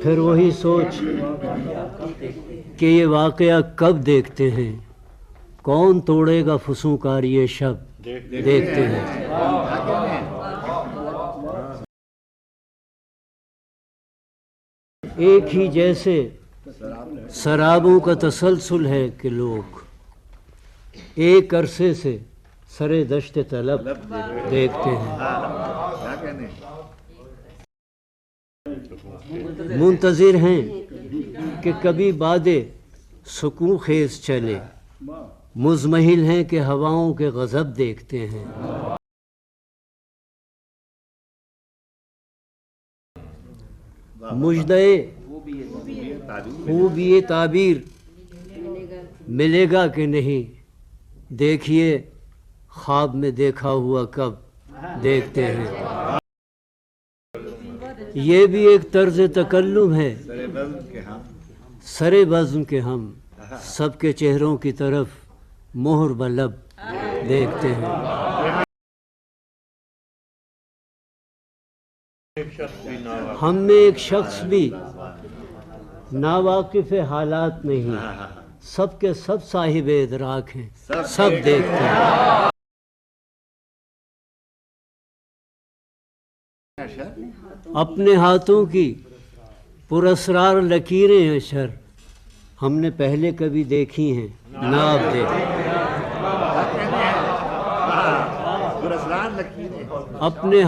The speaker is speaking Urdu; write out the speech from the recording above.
پھر وہی سوچ کہ یہ واقعہ کب دیکھتے ہیں، کون توڑے گا فسونکار یہ شب دیکھتے ہیں۔ ایک ہی جیسے سرابوں کا تسلسل ہے کہ لوگ ایک عرصے سے سرے دشت طلب دیکھتے ہیں، منتظر ہیں کہ کبھی بادے سکون خیز چلے، مزمحل ہیں کہ ہواؤں کے غضب دیکھتے ہیں۔ مژدے خوبی تعبیر ملے گا کہ نہیں، دیکھیے خواب میں دیکھا ہوا کب دیکھتے ہیں۔ یہ بھی ایک طرز تکلم ہے، سرے بزم کے ہم سب کے چہروں کی طرف مہر بلب دیکھتے ہیں۔ ہم میں ایک شخص بھی ناواقف حالات نہیں، سب کے سب صاحب ادراک ہیں، سب دیکھتے ہیں۔ اپنے ہاتھوں کی پراسرار لکیریں اشر ہم نے پہلے کبھی دیکھی ہیں، نہ اب دیکھیں۔ اپنے